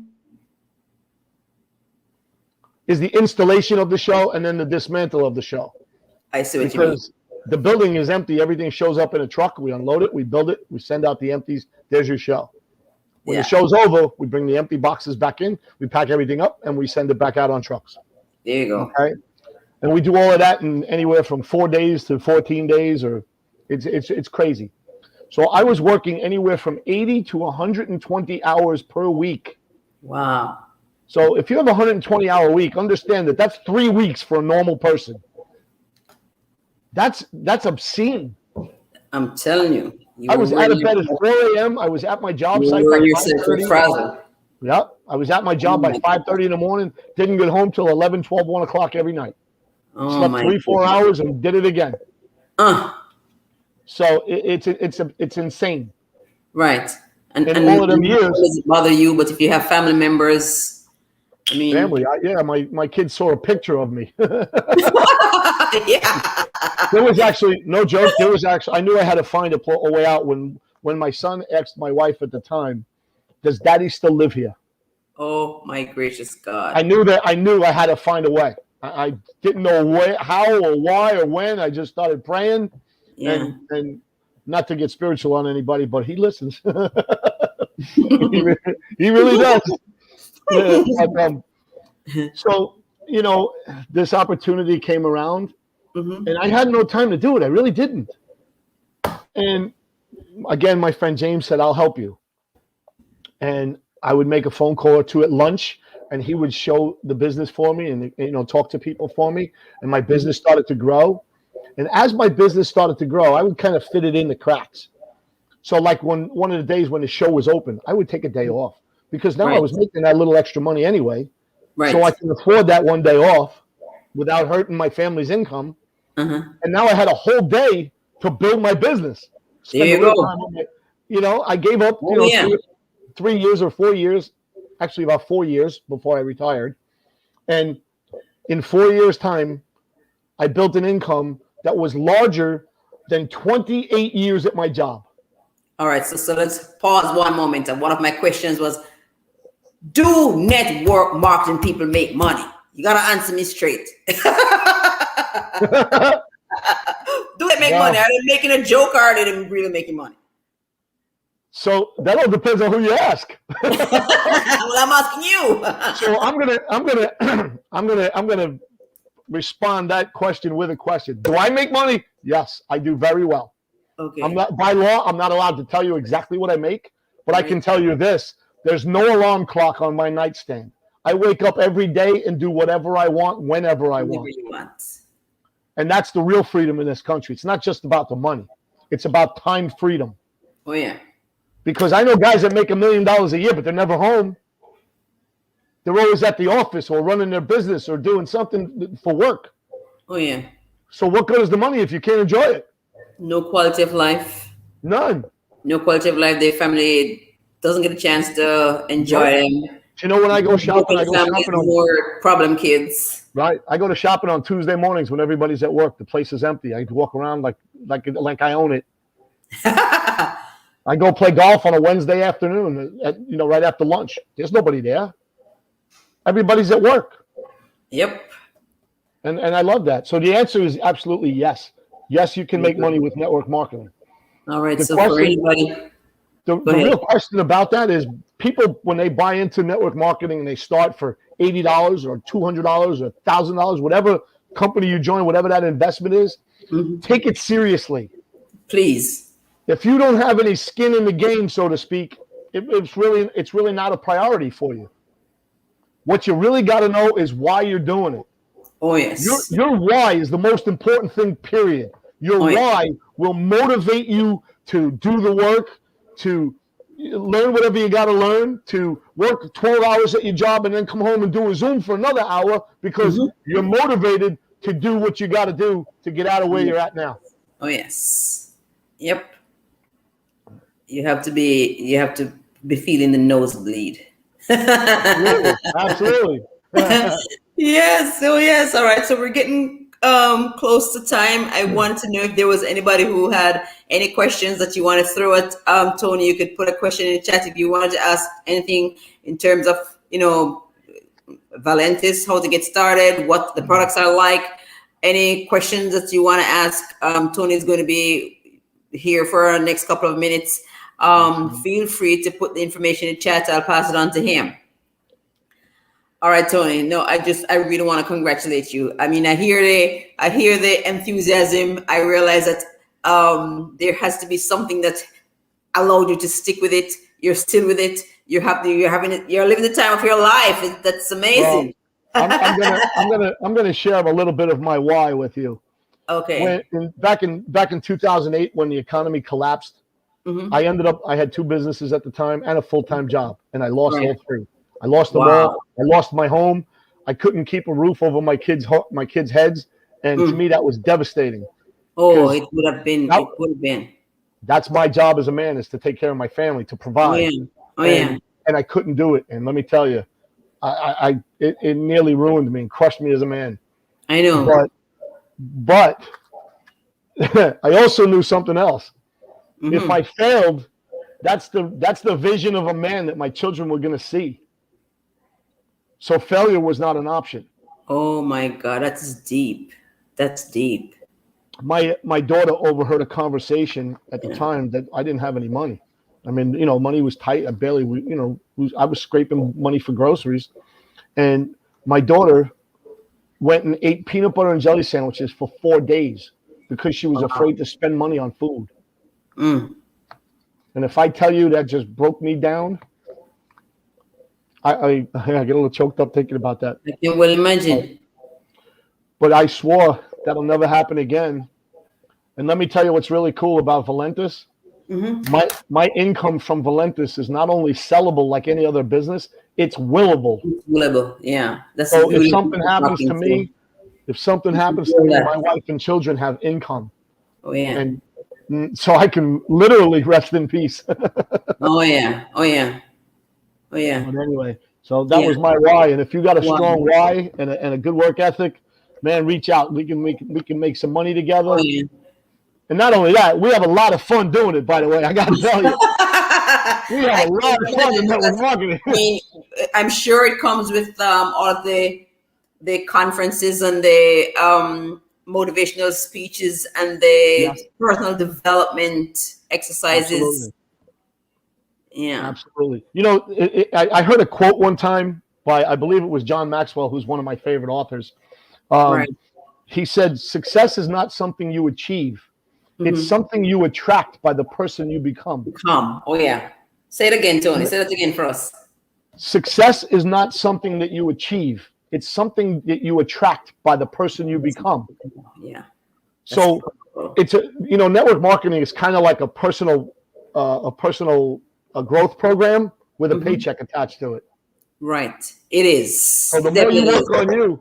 installation of the show and then the dismantle of the show. I see what you mean. The building is empty. Everything shows up in a truck. We unload it. We build it. We send out the empties. There's your show. When the show's over, we bring the empty boxes back in. We pack everything up and we send it back out on trucks. There you go. Okay. And we do all of that in anywhere from 4 days to 14 days, or it's crazy. So I was working anywhere from 80 to 120 hours per week. Wow. So if you have a 120-hour week, understand that that's 3 weeks for a normal person. That's obscene. I'm telling you. I was out of bed at 4 a.m. I was at my job site by 5:30. Yeah, I was at my job by 5:30 in the morning. Didn't get home till 11, 12, 1 o'clock every night. Slept 3-4 hours and did it again. So it's insane. Right. And all of them years, it doesn't bother you, but if you have family members, I mean, family. My kids saw a picture of me. Yeah. There was actually no joke. I knew I had to find a way out when my son asked my wife at the time, "Does Daddy still live here?" Oh my gracious God! I knew I had to find a way. I didn't know how or why or when. I just started praying, and not to get spiritual on anybody, but he listens. he really does. Yeah, so this opportunity came around. And I had no time to do it. I really didn't. And again, my friend James said, "I'll help you." And I would make a phone call or two at lunch, and he would show the business for me and talk to people for me. And my business started to grow. And as my business started to grow, I would kind of fit it in the cracks. So like one of the days when the show was open, I would take a day off because now I was making that little extra money anyway. Right. So I can afford that one day off without hurting my family's income. And now I had a whole day to build my business. There you go. I gave up 3 years or 4 years, actually about 4 years before I retired. And in 4 years' time, I built an income that was larger than 28 years at my job. All right, so let's pause one moment. And one of my questions was, do network marketing people make money? You got to answer me straight. Do they make money? Are they making a joke or are they really making money? So that all depends on who you ask. Well, I'm asking you. So I'm gonna respond that question with a question. Do I make money? Yes, I do very well. Okay. By law, I'm not allowed to tell you exactly what I make, but I can tell you this: there's no alarm clock on my nightstand. I wake up every day and do whatever I want, whenever I want. And that's the real freedom in this country. It's not just about the money. It's about time freedom. Oh, yeah. Because I know guys that make $1 million a year, but they're never home. They're always at the office or running their business or doing something for work. Oh, yeah. So what good is the money if you can't enjoy it? No quality of life. None. No quality of life. Their family doesn't get a chance to enjoy them. When I go shopping, on more problem kids. Right. I go to shopping on Tuesday mornings when everybody's at work. The place is empty. I walk around like I own it. I go play golf on a Wednesday afternoon, right after lunch. There's nobody there. Everybody's at work. Yep. And I love that. So the answer is absolutely yes. Yes, you can make money with network marketing. All right. So for anybody. The real question about that is people, when they buy into network marketing and they start for $80 or $200 or $1,000, whatever company you join, whatever that investment is, take it seriously. Please. If you don't have any skin in the game, so to speak, it's really not a priority for you. What you really got to know is why you're doing it. Oh, yes. Your why is the most important thing, period. Your why will motivate you to do the work, to learn whatever you got to learn, to work 12 hours at your job and then come home and do a Zoom for another hour because you're motivated to do what you got to do to get out of where you're at now. Oh, yes. Yep. You have to be feeling the nosebleed. Absolutely. Yes. So yes. All right. So we're getting close to time. I want to know if there was anybody who had any questions that you want to throw at Tony. You could put a question in the chat if you wanted to ask anything in terms of Valentis, how to get started, what the products are like. Any questions that you want to ask? Tony is going to be here for our next couple of minutes. Feel free to put the information in the chat. I'll pass it on to him. All right, Tony. No, I really want to congratulate you. I mean, I hear the enthusiasm. I realize that there has to be something that allowed you to stick with it. You're still with it. You're living the time of your life. That's amazing. Well, I'm gonna share a little bit of my why with you. Okay. Back in 2008, when the economy collapsed, I had two businesses at the time and a full-time job, and I lost all three. I lost them all. I lost my home. I couldn't keep a roof over my kids' heads, and to me that was devastating. Oh, it would have been. It would have been. That's my job as a man, is to take care of my family, to provide. And I couldn't do it. And let me tell you, it nearly ruined me and crushed me as a man. I know. But I also knew something else. If I failed, that's the vision of a man that my children were going to see. So failure was not an option. Oh my God, that's deep. That's deep. My daughter overheard a conversation at the time that I didn't have any money. I mean, money was tight. I barely, I was scraping money for groceries. And my daughter went and ate peanut butter and jelly sandwiches for 4 days because she was afraid to spend money on food. And if I tell you that just broke me down, I get a little choked up thinking about that. I can well imagine. But I swore that'll never happen again. And let me tell you what's really cool about Valentis. My income from Valentis is not only sellable like any other business, it's willable. Willable, yeah. That's so if something happens to me, my wife and children have income. Oh yeah. And so I can literally rest in peace. Oh yeah. But anyway, so that was my why. And if you got a strong why and a good work ethic, man, reach out. We can make some money together. Oh, yeah. And not only that, we have a lot of fun doing it, by the way. I got to tell you. We have a lot of fun in network marketing. I mean, I'm sure it comes with all of the conferences and the motivational speeches and the personal development exercises. Absolutely. Yeah. Absolutely. I heard a quote one time by, I believe it was John Maxwell, who's one of my favorite authors. He said, success is not something you achieve. It's something you attract by the person you become. Oh, yeah. Say it again, Tony. Say that again for us. Success is not something that you achieve. It's something that you attract by the person you become. Yeah. So it's network marketing is kind of like a personal growth program with a paycheck attached to it. Right. It is. So the more you work on you,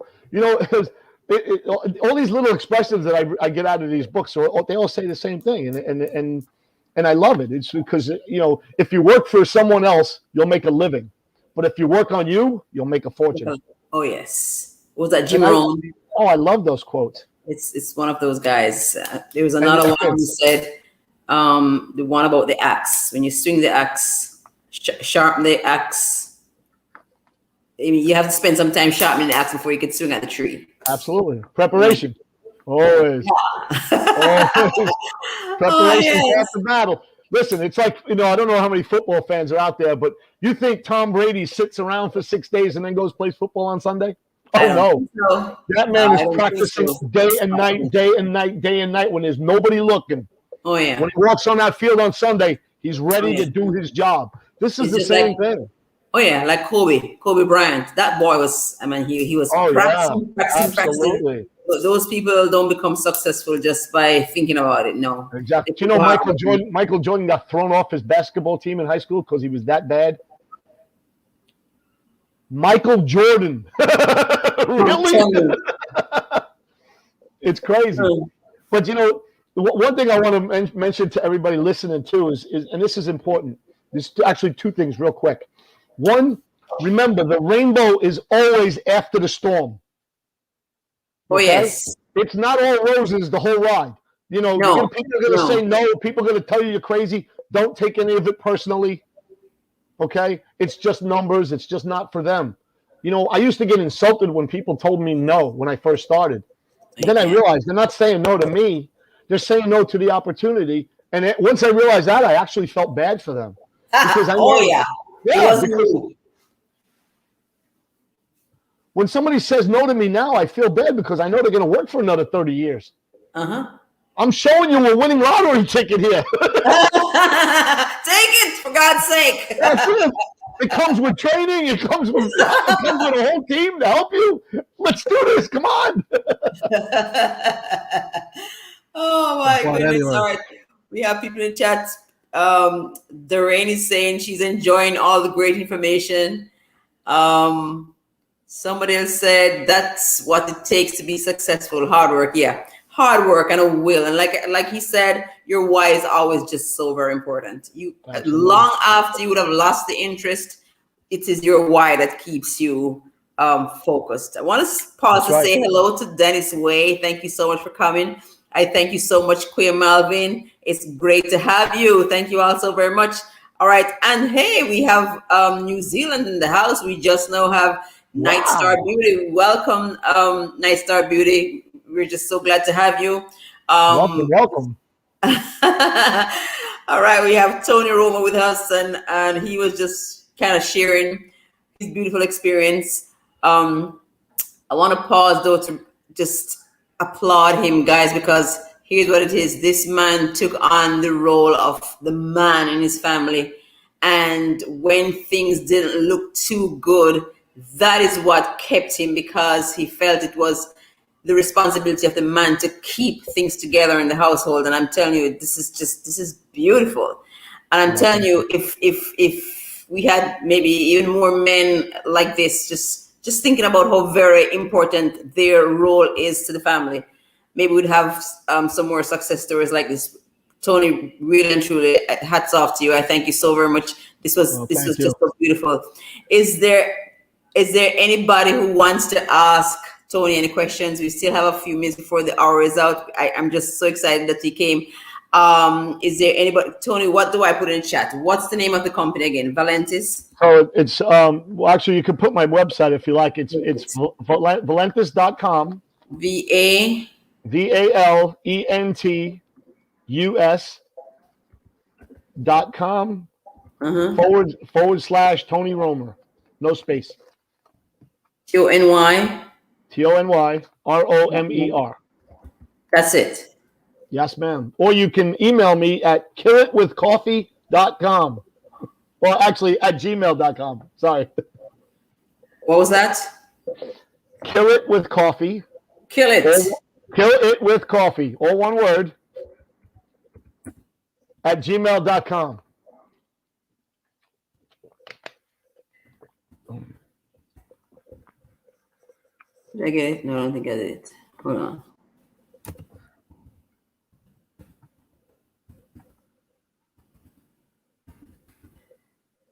all these little expressions that I get out of these books, they all say the same thing, and I love it. It's because if you work for someone else, you'll make a living, but if you work on you, you'll make a fortune. Oh yes, was that Jim Rohn? I love those quotes. It's one of those guys. There was another one who said the one about the axe. When you swing the axe, sharpen the axe. I mean, you have to spend some time sharpening the axe before you can swing at the tree. Absolutely. Preparation. Always. Yeah. Always. Preparation after battle. Listen, it's like, I don't know how many football fans are out there, but you think Tom Brady sits around for 6 days and then goes plays football on Sunday? Oh, no. That man is practicing day and night when there's nobody looking. Oh, yeah. When he walks on that field on Sunday, he's ready to do his job. This is the same thing. Oh yeah, like Kobe Bryant. That boy was, he was practicing. Those people don't become successful just by thinking about it. No. Exactly. Do you know Michael Jordan got thrown off his basketball team in high school because he was that bad? Michael Jordan. Really? It's crazy. But one thing I want to mention to everybody listening too is, and this is important. There's actually two things real quick. One, remember, the rainbow is always after the storm. Oh, yes. It's not all roses the whole ride. People are going to say no. People are going to tell you you're crazy. Don't take any of it personally. Okay? It's just numbers. It's just not for them. I used to get insulted when people told me no when I first started. Then I realized they're not saying no to me. They're saying no to the opportunity. And once I realized that, I actually felt bad for them because I Oh know, yeah, it yeah, wasn't because you. when somebody says no to me now, I feel bad because I know they're going to work for another 30 years. Uh-huh. I'm showing you a winning lottery ticket here. Take it for God's sake. That's it. It comes with training. It comes with a whole team to help you. Let's do this. Come on. Oh my But goodness. anyway, All right. We have people in chat. Doreen is saying she's enjoying all the great information. Um, Somebody else said that's what it takes to be successful. Hard work. Yeah. Hard work and a will. And like he said, your why is always just so very important. You absolutely. long after you would have lost the interest, it is your why that keeps you focused. I want to pause That's to right. say hello to Dennis Way. Thank you so much for coming. I thank you so much, Queer Malvin. It's great to have you. Thank you all so very much. All right. And hey, we have New Zealand in the house. We just now have Night Star Wow. Beauty. Welcome, Night Star Beauty. We're just so glad to have you. Welcome. All right, we have Tony Roma with us, and he was just kind of sharing his beautiful experience. I want to pause though to just applaud him, guys, because here's what it is. This man took on the role of the man in his family. And when things didn't look too good, that is what kept him, because he felt it was the responsibility of the man to keep things together in the household. And I'm telling you, this is beautiful. And I'm telling you, if we had maybe even more men like this, just thinking about how very important their role is to the family, maybe we'd have some more success stories like this. Tony, really and truly, hats off to you. I thank you so very much. This was just so beautiful. Is there anybody who wants to ask Tony any questions? We still have a few minutes before the hour is out. I'm just so excited that he came. Is there anybody? Tony, what do I put in chat? What's the name of the company again? Valentis? So it's well, actually, you can put my website if you like. It's valentis.com. VALENTUS.com / Tony Romer. No space. TONY. TONYROMER. That's it. Yes, ma'am. Or you can email me at killitwithcoffee.com. Well, actually, at gmail.com. Sorry. What was that? Kill it with coffee. Kill it. Kill it with coffee. All one word. At gmail.com. Did I get it? No, I don't think I did it. Hold on.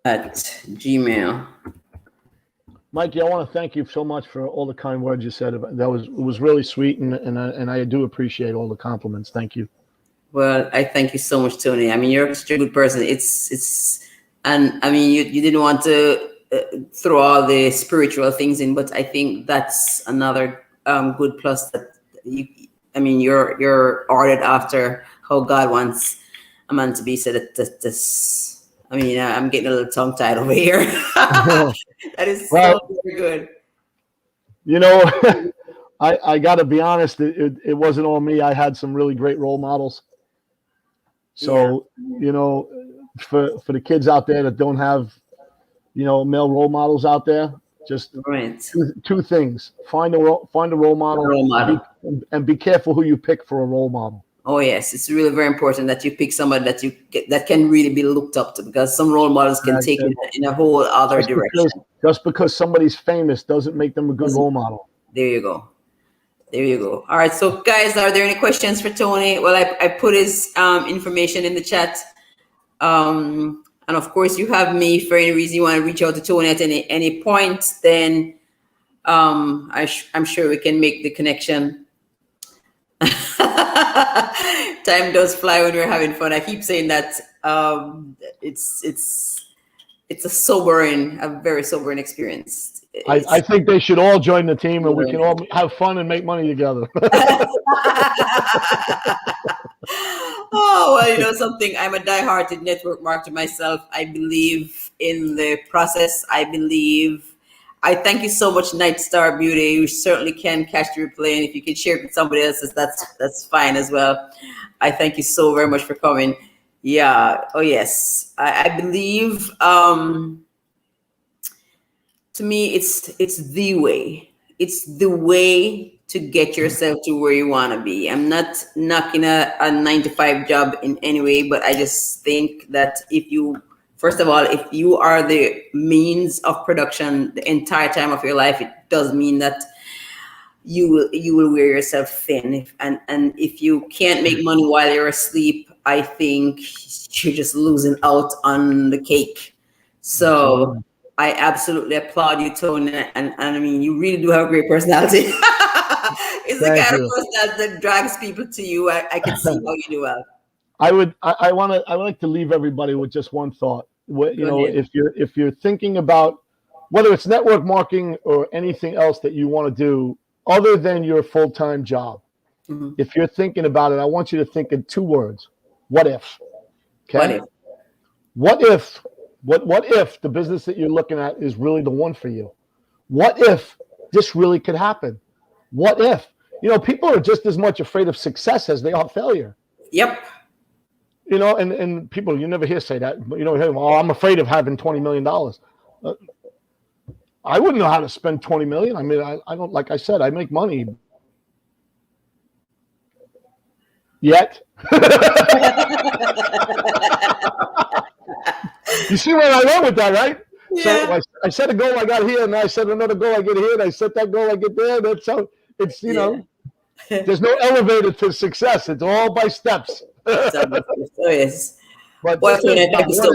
At Gmail. Mikey, I want to thank you so much for all the kind words you said. It was really sweet, and I do appreciate all the compliments. Thank you. Well, I thank you so much, Tony. I mean, you're such a good person. And I mean, you didn't want to throw all the spiritual things in, but I think that's another good plus that you're ordered after how God wants a man to be. So this. I mean, I'm getting a little tongue tied over here. That is so very good. You know, I got to be honest. It wasn't all me. I had some really great role models. So, you know, for the kids out there that don't have, male role models out there, just two things: find a role model, and be careful who you pick for a role model. Oh yes, it's really very important that you pick somebody that can really be looked up to, because some role models can take you in a whole other direction. Just because somebody's famous doesn't make them a good role model. There you go. All right, so guys, are there any questions for Tony? Well, I put his information in the chat, and of course, you have me. For any reason you want to reach out to Tony at any point, then I'm sure we can make the connection. Time does fly when we're having fun. I keep saying that. It's it's a very sobering experience. I It's think they should all join the team, and we can all have fun and make money together. Oh, well, you know something, I'm a die-hearted network marketer myself. I believe in the process. I thank you so much, Night Star Beauty. You certainly can catch the replay, and if you can share it with somebody else, that's fine as well. I thank you so very much for coming. Yeah. Oh yes. I believe to me it's the way. It's the way to get yourself to where you want to be. I'm not knocking a 9 to 5 job in any way, but I just think that if you, first of all, if you are the means of production the entire time of your life, it does mean that you will wear yourself thin. And if you can't make money while you're asleep, I think you're just losing out on the cake. So Absolutely. I absolutely applaud you, Tony, and I mean you really do have a great personality. It's the Thank kind of you. personality that drags people to you. I can see how you do well. I would like to leave everybody with just one thought. Go ahead. If you're thinking about whether it's network marketing or anything else that you want to do other than your full-time job, Mhm. if you're thinking about it, I want you to think in 2 words. What if? What Okay? if? What if what if the business that you're looking at is really the one for you? What if this really could happen? What if? People are just as much afraid of success as they are failure. Yep. And people, you never hear say that, but oh, I'm afraid of having $20 million. I wouldn't know how to spend 20 million. I mean, I don't, like I said, I make money yet. You see where I went with that, right? Yeah. So I set a goal, I got here, and I set another goal, I get here, and I set that goal, I get there. That's how it's, Yeah. there's no elevator to success. It's all by steps. So, oh yes. But Well, just think Tony, thank about you what so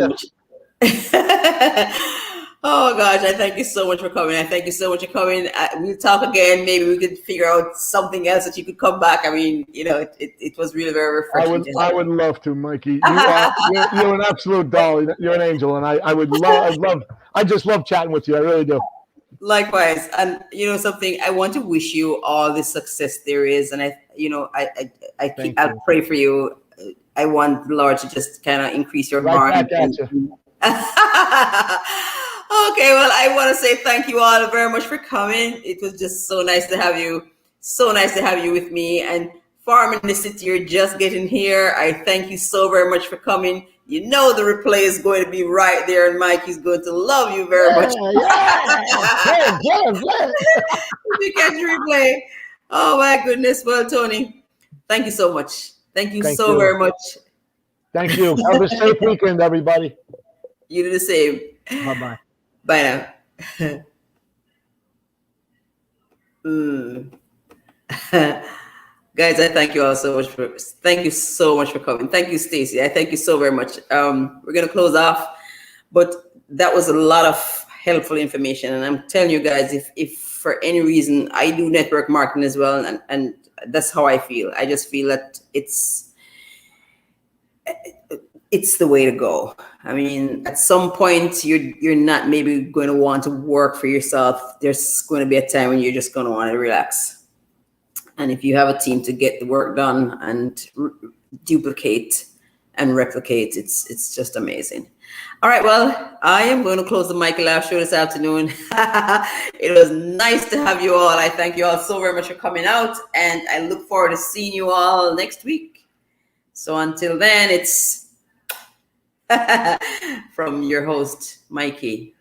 if. much. Oh gosh, I thank you so much for coming. I thank you so much for coming. We'll talk again. Maybe we could figure out something else that you could come back. I mean, it was really very I refreshing would to I have would you. love to, Mikey. You're an absolute doll. You're an angel, and I just love chatting with you. I really do. Likewise, and something, I want to wish you all the success there is, and Thank I'll you. pray for you. I want the Lord to just kind of increase your Right barn. back at you. Okay, well, I want to say thank you all very much for coming. It was just so nice to have you. So nice to have you with me. And Farm in the City, you're just getting here. I thank you so very much for coming. You know the replay is going to be right there, and Mike is going to love you very much. Yeah. Yeah. If you catch the replay. Oh my goodness. Well, Tony, thank you so much. Thank you Thank so you. very much. Thank you. Have a safe weekend, everybody. You do the same. Bye-bye. Bye now. Mm. Guys, I thank you all so much thank you so much for coming. Thank you, Stacy. I thank you so very much. We're gonna close off, but that was a lot of helpful information. And I'm telling you guys, if for any reason I do network marketing as well, and that's how I feel. I just feel that it's the way to go. I mean, at some point you're not maybe going to want to work for yourself. There's going to be a time when you're just going to want to relax. And if you have a team to get the work done and duplicate and replicate, it's just amazing. All right, well, I am going to close the Michael Live show this afternoon. It was nice to have you all. I thank you all so very much for coming out, and I look forward to seeing you all next week. So until then, it's from your host, Mikey.